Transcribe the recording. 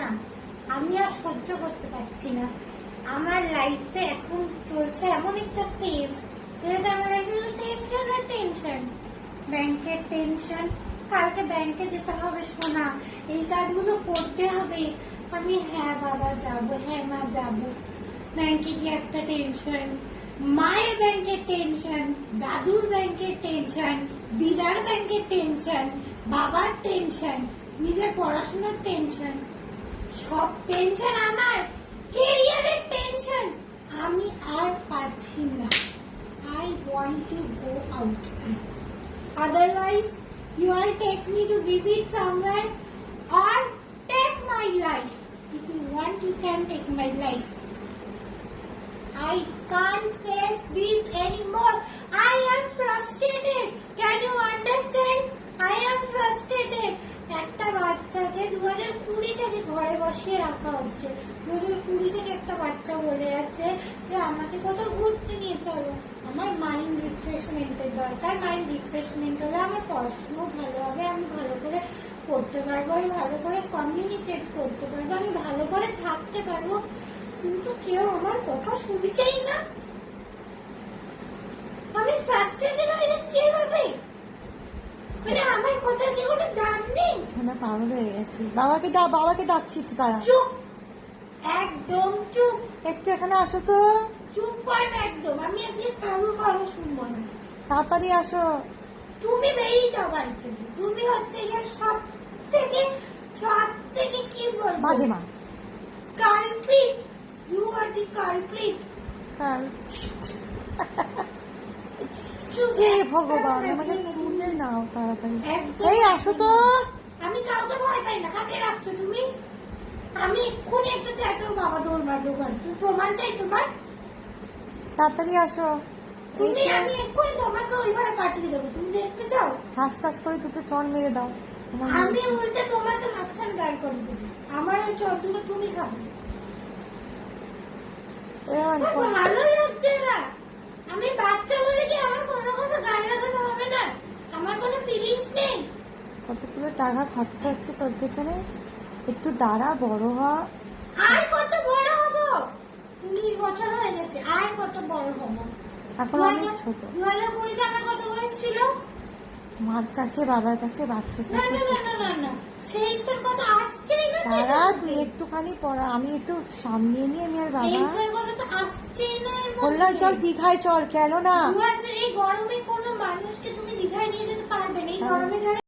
না, আমি আর সহ্য করতে পারছি না। আমার লাইফে এখন চলছে এমন একটা ফেজ যেটাতে আমার লাইফে টেনশন আর টেনশন। ব্যাংকের টেনশন, কালকে ব্যাংকে যেতে হবে সোনা, এই কাজগুলো করতে হবে। আমি হ্যাঁ বাবা যাবো, হ্যাঁ মা যাবো। ব্যাংকে গিয়ে একটা টেনশন, মায়ের ব্যাংকের টেনশন, দাদুর ব্যাংকের টেনশন, দিদার ব্যাংকের টেনশন, বাবার টেনশন, নিজের পড়াশোনার টেনশন, সব টেনশন আমার। ক্যারিয়ারের টেনশন, আমি আর পারছি না। I want to go out. Otherwise, you all take me to visit somewhere or take my life. If you want, you can take my life. I can't face this anymore. I am frustrated. Can you understand? I am frustrated. একটা বাচ্চাকে 2020 থেকে ঘরে বসিয়ে রাখা হচ্ছে। 2020 থেকে একটা বাচ্চা বলে যাচ্ছে যে আমাকে কোথাও ঘুরতে নিয়ে চলো। আমার মাইন্ড রিফ্রেশমেন্টের দরকার। মাইন্ড রিফ্রেশমেন্ট হলে আমার পড়াশোনা ভালো হবে, আমি ভালো করে পড়তে পারবো, আমি ভালো করে কমিউনিকেট করতে পারবো, আমি ভালো করে থাকতে পারবো। কিন্তু কেউ আমার কথা শুনছেই না। আমি ফ্রাস্ট্রেটেড হয়ে যাচ্ছি এভাবে। মানে আমার কথার কি কোনো দাম নেই? শোনা পাগল হয়ে গেছি। বাবাকে ডাকছি একটু তারা। চুপ, একদম চুপ। একটু এখানে আসো তো। চুপ কর একদম। আমি আজকে কারোর কথা শুনবো না। তাড়াতাড়ি আসো। তুমি বেরিয়ে যাও বাড়ি থেকে। তুমি হচ্ছে গিয়ে সব থেকে কি বলবো, বাজে মা। Culprit. You are the culprit. হে ভগবান, আমাকে তুলে নাও তাড়াতাড়ি। এই আসো তো। আমি কাউকে ভয় পাই না। কাকে রাখছো তুমি? আমি এক্ষুনি একটা চাইতেও বাবা দৌড় মারবো ঘরে। তুমি প্রমাণ চাই তোমার? তাড়াতাড়ি আসো। আমি এক্ষুনি তোমাকে ওই ঘরে পাঠিয়ে দেবো। তুমি দেখতে চাও? ঠাস করে দুটো চড় মেরে দাও। আমি উল্টে তোমাকে মাঝখানে দাঁড় করে দেবো। আমার ওই চড় দুটো তুমি খাবে। ভালোই হচ্ছে না। আমি বাচ্চা বলে কি আমার কোনো কথা গায়ে লাগানো হবে না? আমার কোনো ফিলিংস নেই। কতগুলো টাকা খরচা হচ্ছে তোর পেছনে। একটু দাঁড়া, বড় হ। আর কত বড় হব? 19 বছর হয়ে গেছে। আর কত বড় হব? এখন অনেক ছোট। 2020 আমার কত বয়স ছিল? মার কাছে বাবার কাছে বাচ্চা না না না না না, সেইটার কথা আসছেই না। তারা তুই একটুখানি পড়া, আমি একটু সামনে নিয়ে আমি আর বাবা এইটার কথা তো আসছেই না। বললাম চল দীঘায় চল, কেন না? এই গরমে কোনো মানুষকে তুমি দীঘায় নিয়ে যেতে পারবে না। এই গরমে যারা